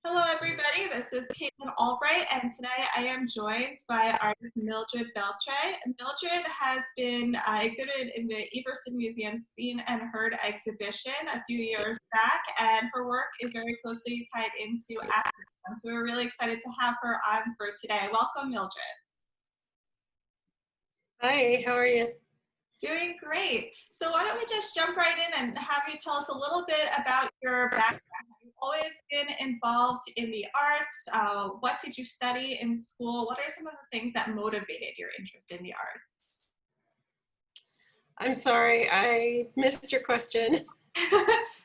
Hello, everybody. This is Caitlin Albright, and today I am joined by artist Mildred Beltre. Mildred has been exhibited in the Everson Museum Seen and Heard exhibition a few years back, and her work is very closely tied into activism. So we're really excited to have her on for today. Welcome, Mildred. Hi, how are you? Doing great. So why don't we just jump right in and have you tell us a little bit about your background? Have you always been involved in the arts? What did you study in school? What are some of the things that motivated your interest in the arts? I'm sorry, I missed your question.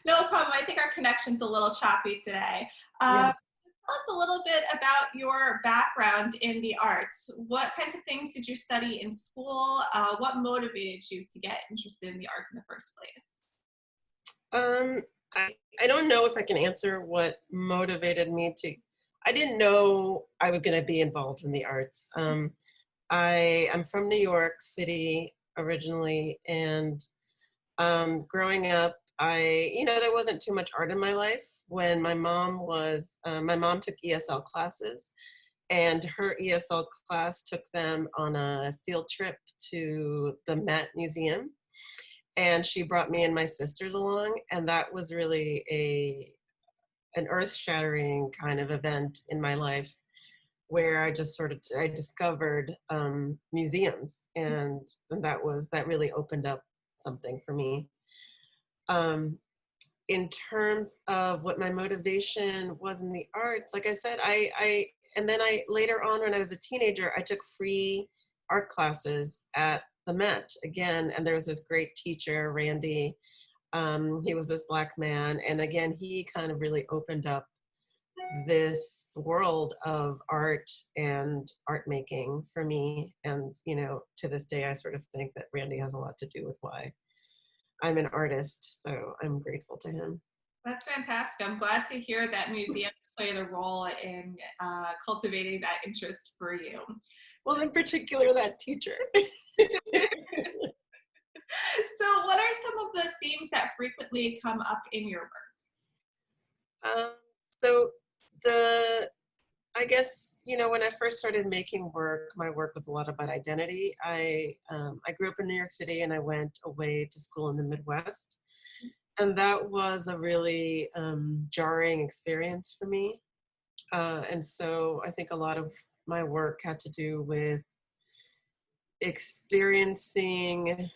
No problem. I think our connection's a little choppy today. Yeah. Tell us a little bit about your background in the arts. What kinds of things did you study in school? What motivated you to get interested in the arts in the first place? Um, I don't know if I can answer what motivated me to. I didn't know I was going to be involved in the arts. I'm from New York City originally, and growing up, there wasn't too much art in my life. When my mom took ESL classes, and her ESL class took them on a field trip to the Met Museum. And she brought me and my sisters along, and that was really an earth-shattering kind of event in my life, where I discovered museums, and that really opened up something for me. In terms of what my motivation was in the arts, like I said, and then later on, when I was a teenager, I took free art classes at the Met again, and there was this great teacher, Randy. He was this Black man, and again, he kind of really opened up this world of art and art making for me. And to this day, I sort of think that Randy has a lot to do with why I'm an artist, so I'm grateful to him. That's fantastic. I'm glad to hear that museums played a role in cultivating that interest for you. Well, in particular, that teacher. So what are some of the themes that frequently come up in your work? So I guess, when I first started making work, my work was a lot about identity. I grew up in New York City, and I went away to school in the Midwest. And that was a really jarring experience for me. And so I think a lot of my work had to do with experiencing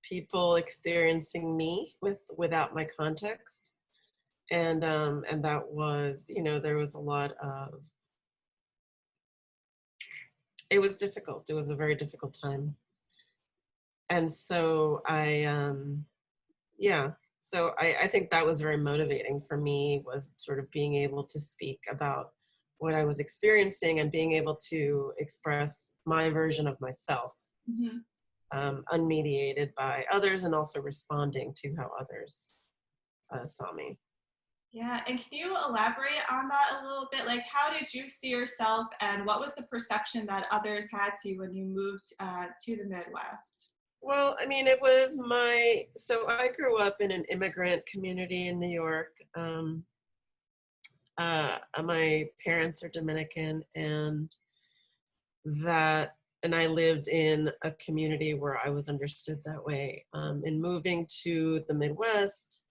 people experiencing me without my context. And that was, there was a lot of, it was difficult. It was a very difficult time. And so I think that was very motivating for me, was sort of being able to speak about what I was experiencing and being able to express my version of myself, unmediated by others, and also responding to how others saw me. Yeah, and can you elaborate on that a little bit? Like, how did you see yourself, and what was the perception that others had to you when you moved to the Midwest? Well, I mean, so I grew up in an immigrant community in New York. My parents are Dominican, and I lived in a community where I was understood that way. And moving to the Midwest,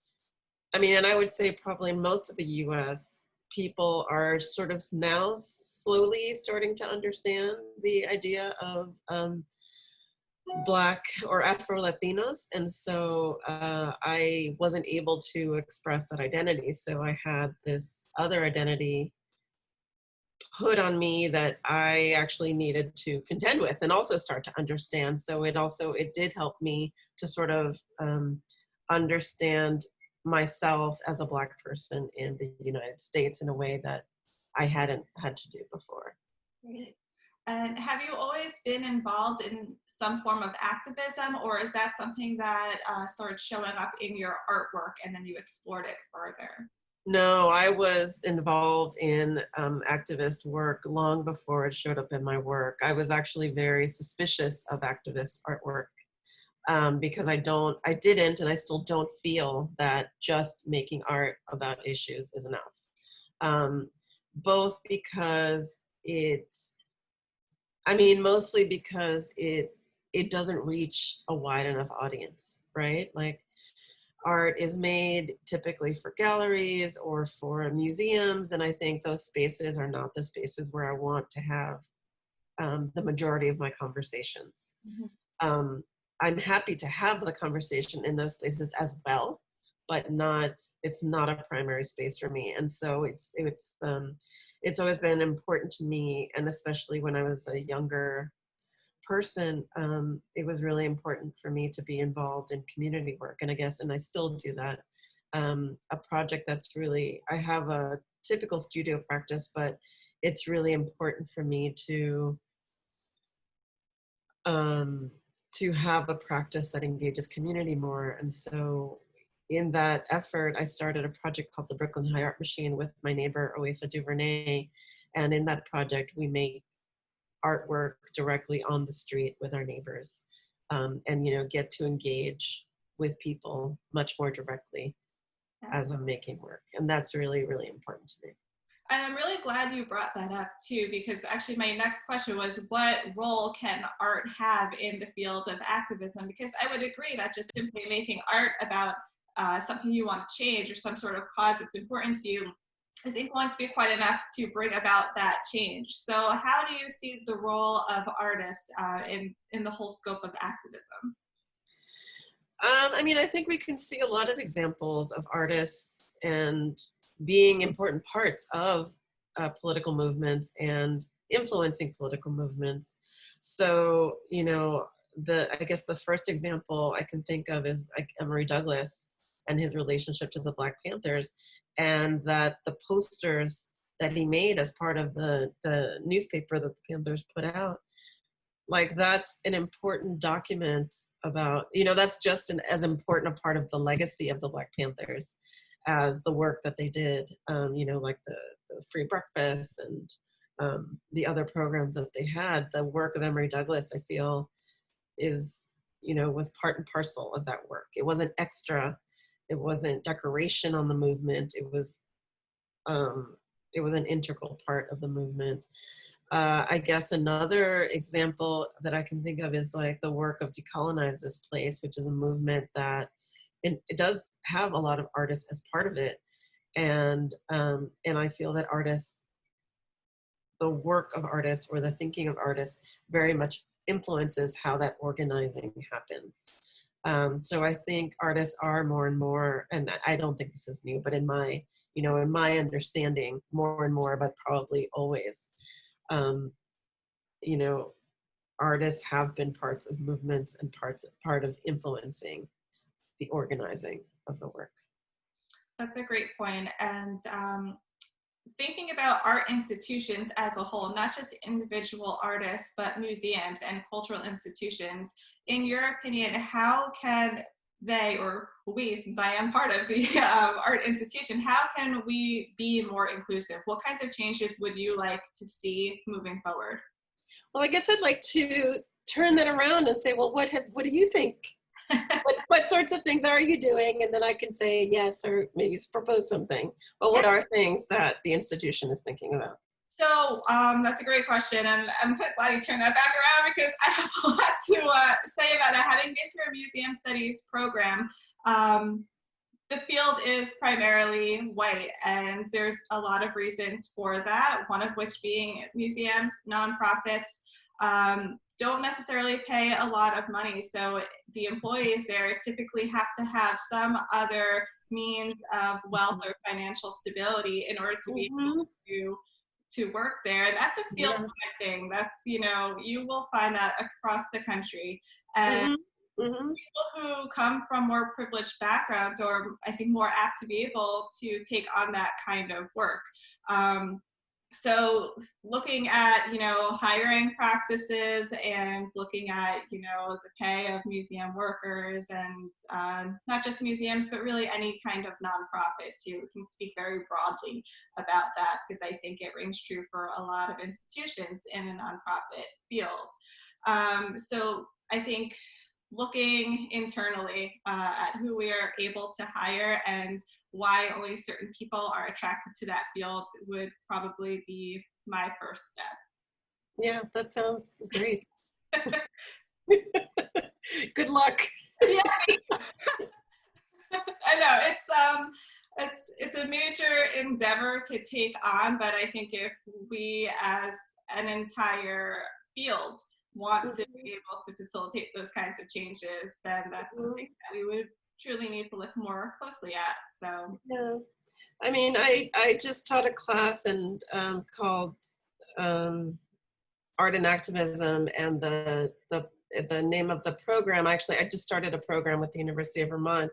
I mean, and I would say probably most of the US people are sort of now slowly starting to understand the idea of Black or Afro-Latinos. And so I wasn't able to express that identity. So I had this other identity put on me that I actually needed to contend with and also start to understand. So it did help me to sort of understand myself as a Black person in the United States in a way that I hadn't had to do before. Great. And have you always been involved in some form of activism, or is that something that started showing up in your artwork and then you explored it further? No, I was involved in activist work long before it showed up in my work. I was actually very suspicious of activist artwork because I didn't, and I still don't feel that just making art about issues is enough. both because mostly because it doesn't reach a wide enough audience, right? Like, art is made typically for galleries or for museums, and I think those spaces are not the spaces where I want to have the majority of my conversations. Mm-hmm. I'm happy to have the conversation in those places as well, but it's not a primary space for me. And so it's always been important to me, and especially when I was a younger person, it was really important for me to be involved in community work. And I still do that. A project that's really, I have a typical studio practice, but it's really important for me to have a practice that engages community more. And so in that effort, I started a project called the Brooklyn High Art Machine with my neighbor, Oasa Duvernay. And in that project, we make artwork directly on the street with our neighbors, and get to engage with people much more directly as I'm making work. And that's really, really important to me. And I'm really glad you brought that up too, because actually my next question was, what role can art have in the field of activism? Because I would agree that just simply making art about something you want to change or some sort of cause that's important to you isn't going to be quite enough to bring about that change. So how do you see the role of artists in the whole scope of activism? I think we can see a lot of examples of artists and being important parts of political movements and influencing political movements. So, I guess the first example I can think of is like Emory Douglas and his relationship to the Black Panthers, and that the posters that he made as part of the newspaper that the Panthers put out, like, that's an important document about, that's just as important a part of the legacy of the Black Panthers as the work that they did, like the free breakfast and the other programs that they had. The work of Emory Douglas, I feel, was part and parcel of that work. It wasn't extra. It wasn't decoration on the movement. It was an integral part of the movement. I guess another example that I can think of is like the work of Decolonize This Place, which is a movement that it does have a lot of artists as part of it. And I feel that the work of artists or the thinking of artists very much influences how that organizing happens. So I think artists are more and more, and I don't think this is new, but in my understanding, more and more, but probably always, artists have been parts of movements and part of influencing the organizing of the work. That's a great point. And thinking about art institutions as a whole, not just individual artists, but museums and cultural institutions, in your opinion, how can they, or we, since I am part of the art institution, how can we be more inclusive? What kinds of changes would you like to see moving forward? Well, I guess I'd like to turn that around and say, well, what do you think? what sorts of things are you doing? And then I can say yes, or maybe propose something. But what are things that the institution is thinking about? So that's a great question, and I'm quite glad you turned that back around, because I have a lot to say about it. Having been through a museum studies program, the field is primarily white, and there's a lot of reasons for that, one of which being museums, nonprofits, don't necessarily pay a lot of money. So the employees there typically have to have some other means of wealth or financial stability in order to be able to work there. That's a field thing. That's, you will find that across the country. And people who come from more privileged backgrounds are, I think, more apt to be able to take on that kind of work. So looking at, hiring practices and looking at, the pay of museum workers, and not just museums, but really any kind of nonprofit too. We can speak very broadly about that, because I think it rings true for a lot of institutions in a nonprofit field. So I think looking internally at who we are able to hire and why only certain people are attracted to that field would probably be my first step. Yeah, that sounds great. Good luck. Yeah, I know it's a major endeavor to take on, but I think if we as an entire field want to be able to facilitate those kinds of changes, then that's something that we would truly need to look more closely at. So yeah, I mean, I just taught a class and called Art and Activism, and the name of the program, actually, I just started a program with the University of Vermont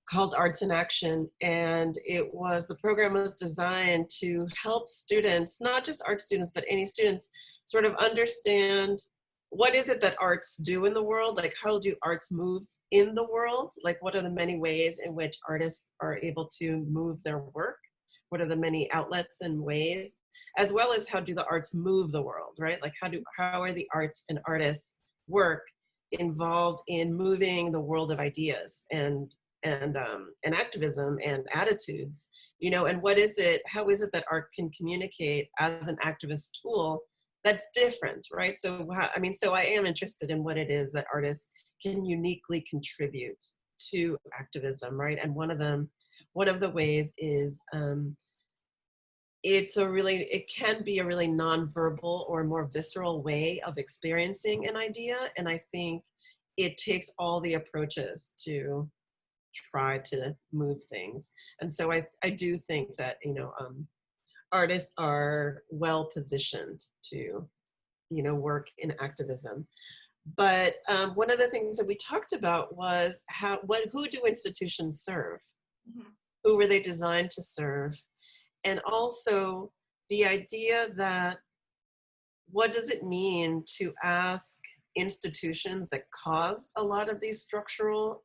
called Arts in Action, and the program was designed to help students, not just art students, but any students, sort of understand what is it that arts do in the world, like how do arts move in the world, like what are the many ways in which artists are able to move their work, what are the many outlets and ways, as well as how do the arts move the world, right? Like how are the arts and artists' work involved in moving the world of ideas and activism and attitudes, you know, and how is it that art can communicate as an activist tool that's different, right? So, so I am interested in what it is that artists can uniquely contribute to activism, right? And one of the ways is it can be a really nonverbal or more visceral way of experiencing an idea, and I think it takes all the approaches to try to move things. And so I do think that, you know, artists are well positioned to, you know, work in activism. But one of the things that we talked about was who do institutions serve? mm-hmm. Who were they designed to serve? And also the idea that what does it mean to ask institutions that caused a lot of these structural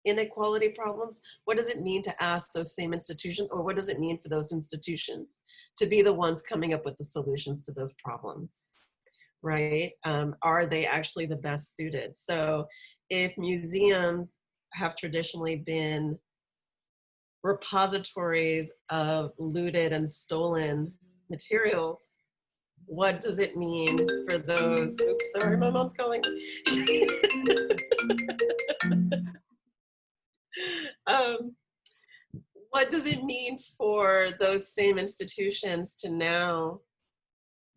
inequality problems, what does it mean to ask those same institutions, or what does it mean for those institutions to be the ones coming up with the solutions to those problems, right? Are they actually the best suited? So if museums have traditionally been repositories of looted and stolen materials, what does it mean for those, oops, sorry, my mom's calling. What does it mean for those same institutions to now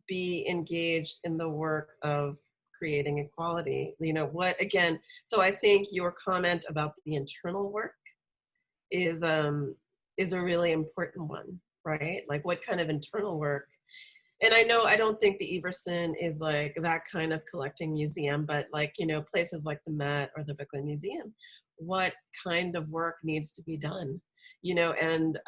be engaged in the work of creating equality? You know, again, so I think your comment about the internal work is a really important one, right? Like what kind of internal work? And I don't think the Everson is like that kind of collecting museum, but like, you know, places like the Met or the Brooklyn Museum, what kind of work needs to be done, you know? And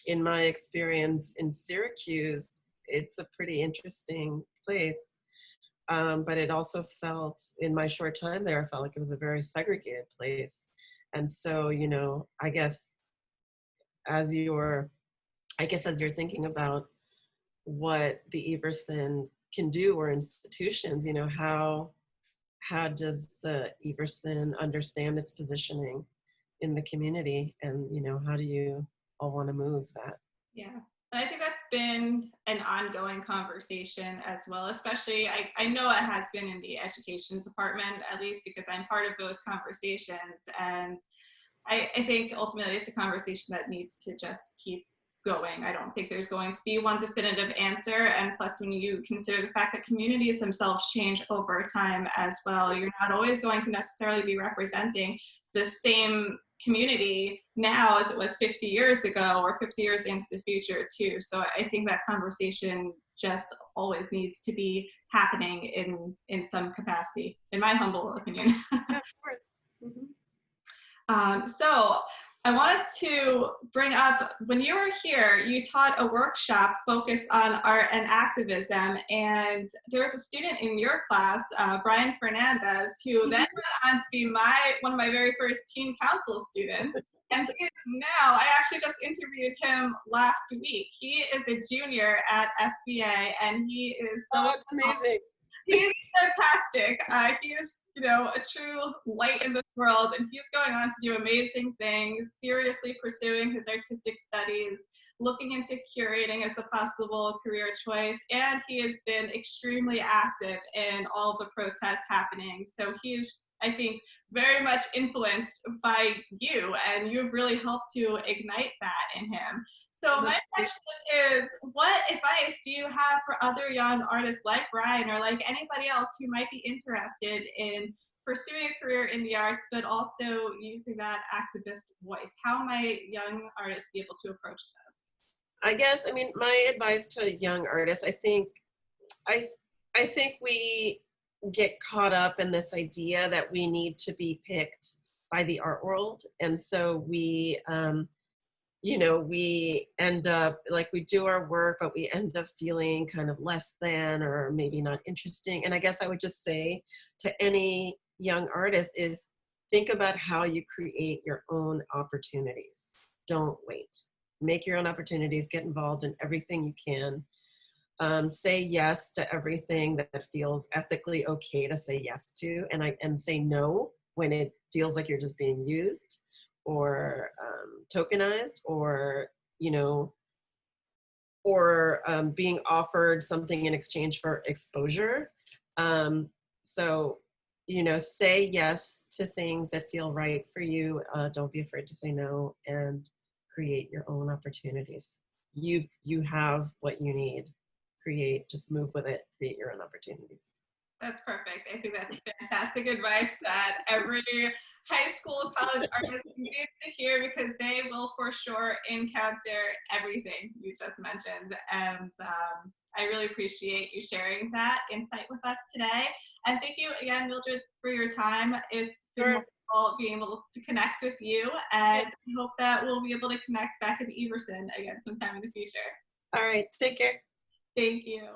in my experience in Syracuse, it's a pretty interesting place. But it also felt, in my short time there, I felt like it was a very segregated place. And so, you know, I guess as you're thinking about what the Everson can do, or institutions, you know, how does the Everson understand its positioning in the community, and, you know, how do you all want to move that? Yeah, and I think that's been an ongoing conversation as well, especially I know it has been in the education department, at least because I'm part of those conversations, and I think ultimately it's a conversation that needs to just keep going. I don't think there's going to be one definitive answer, and plus when you consider the fact that communities themselves change over time as well, you're not always going to necessarily be representing the same community now as it was 50 years ago or 50 years into the future too. So I think that conversation just always needs to be happening in some capacity, in my humble opinion. Yeah, of course. Mm-hmm. So I wanted to bring up, when you were here, you taught a workshop focused on art and activism, and there was a student in your class, Brian Fernandez, who then went on to be one of my very first teen council students. And he is now, I actually just interviewed him last week. He is a junior at SBA, and he is so amazing. He's fantastic. He is, a true light in this world, and he's going on to do amazing things, seriously pursuing his artistic studies, looking into curating as a possible career choice, and he has been extremely active in all the protests happening. So he is, I think, very much influenced by you, and you've really helped to ignite that in him. So my question is, what advice do you have for other young artists like Brian or like anybody else who might be interested in pursuing a career in the arts, but also using that activist voice? How might young artists be able to approach this? I guess, I mean, my advice to young artists, I, I think we get caught up in this idea that we need to be picked by the art world. And so we end up like we do our work, but we end up feeling kind of less than or maybe not interesting. And I guess I would just say to any young artist is think about how you create your own opportunities. Don't wait. Make your own opportunities, get involved in everything you can. Say yes to everything that feels ethically okay to say yes to, and say no when it feels like you're just being used or tokenized or being offered something in exchange for exposure. So say yes to things that feel right for you. Don't be afraid to say no, and create your own opportunities. You have what you need. Just move with it, create your own opportunities. That's perfect. I think that's fantastic advice that every high school, college artist needs to hear, because they will for sure encounter everything you just mentioned. And I really appreciate you sharing that insight with us today. And thank you again, Mildred, for your time. It's been wonderful being able to connect with you, and I hope that we'll be able to connect back at the Everson again sometime in the future. All right, take care. Thank you.